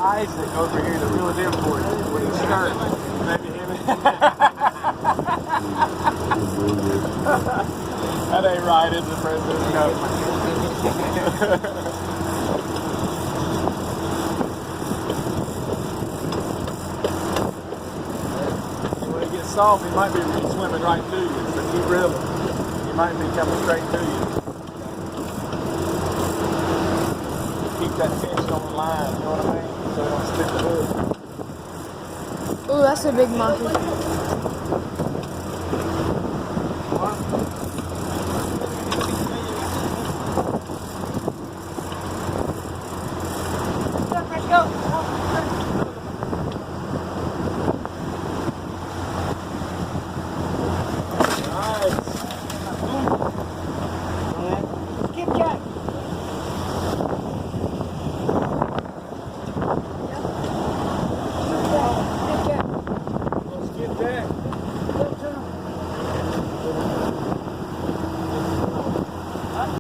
Isaac over here to reel it in for you with his skirt. Maybe him. That ain't right, is it, Francisco? When it gets soft, he might be swimming right to you, so keep reeling. He might be coming straight to you. Keep that tension on the line, you know what I mean? So it don't stick the hook. Ooh, that's a big monkey.